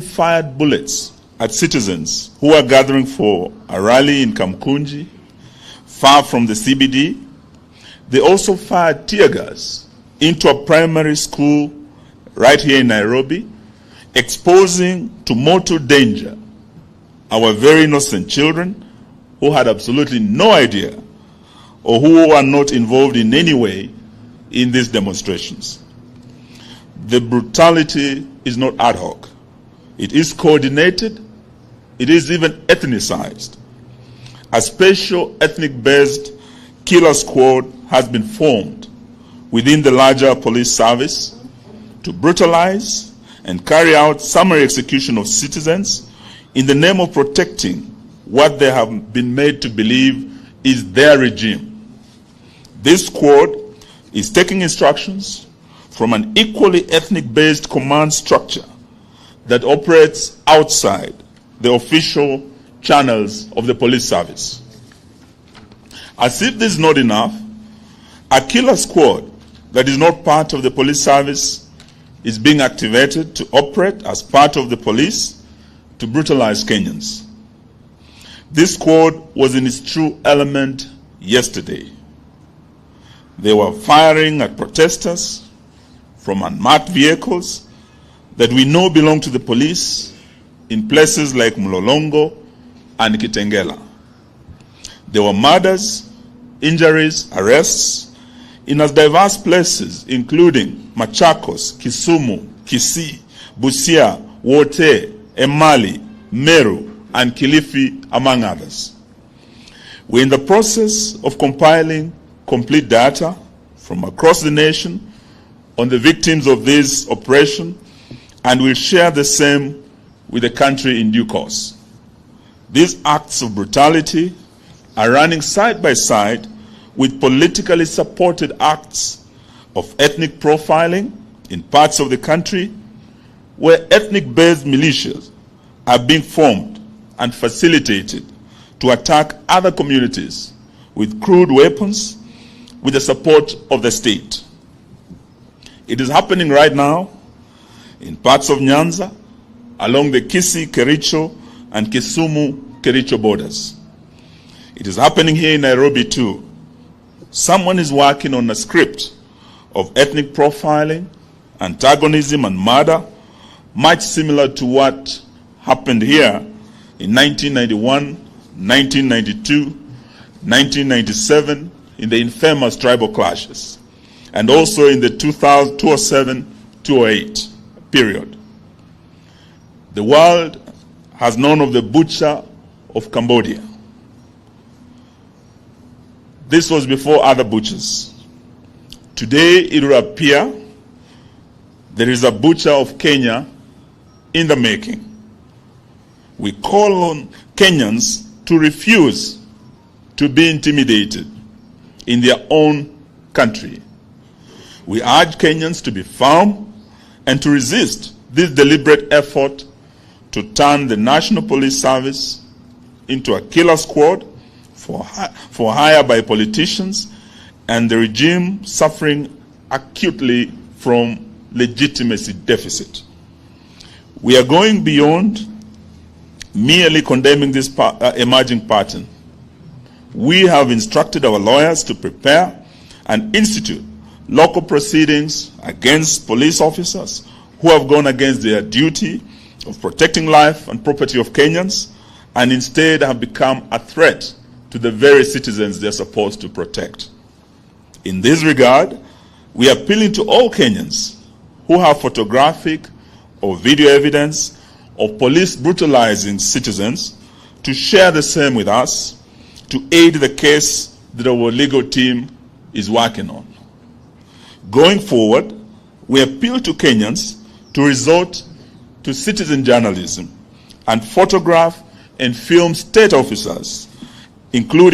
fired bullets at citizens who are gathering for a rally in Kamkunji, far from the CBD. They also fired tear gas into a primary school right here in Nairobi, exposing to mortal danger our very innocent children who had absolutely no idea or who are not involved in any way in these demonstrations. The brutality is not ad hoc. It is coordinated. It is even ethnicized. A special ethnic-based killer squad has been formed within the larger police service to brutalize and carry out summary execution of citizens in the name of protecting what they have been made to believe is their regime. This squad is taking instructions from an equally ethnic-based command structure that operates outside the official channels of the police service. As if this is not enough, a killer squad that is not part of the police service is being activated to operate as part of the police to brutalize Kenyans. This squad was in its true element yesterday. They were firing at protesters from unmarked vehicles that we know belong to the police in places like Mlolongo and Kitengela. There were murders, injuries, arrests in as diverse places including Machakos, Kisumu, Kisii, Busia, Wote, Emali, Meru, and Kilifi, among others. We're in the process of compiling complete data from across the nation on the victims of this operation, and we'll share the same with the country in due course. These acts of brutality are running side by side with politically supported acts of ethnic profiling in parts of the country where ethnic-based militias are being formed and facilitated to attack other communities with crude weapons with the support of the state. It is happening right now in parts of Nyanza, along the Kisii-Kericho and Kisumu-Kericho borders. It is happening here in Nairobi too. Someone is working on a script of ethnic profiling, antagonism, and murder, much similar to what happened here in 1991, 1992, 1997, in the infamous tribal clashes, and also in the 2007-2008 period. The world has known of the butcher of Cambodia. This was before other butchers. Today, it will appear there is a butcher of Kenya in the making. We call on Kenyans to refuse to be intimidated in their own country. We urge Kenyans to be firm and to resist this deliberate effort to turn the National Police Service into a killer squad for hire by politicians and the regime suffering acutely from legitimacy deficit. We are going beyond merely condemning this emerging pattern. We have instructed our lawyers to prepare and institute local proceedings against police officers who have gone against their duty of protecting life and property of Kenyans and instead have become a threat to the very citizens they're supposed to protect. In this regard, we are appealing to all Kenyans who have photographic or video evidence of police brutalizing citizens to share the same with us to aid the case that our legal team is working on. Going forward, we appeal to Kenyans to resort to citizen journalism and photograph and film state officers, including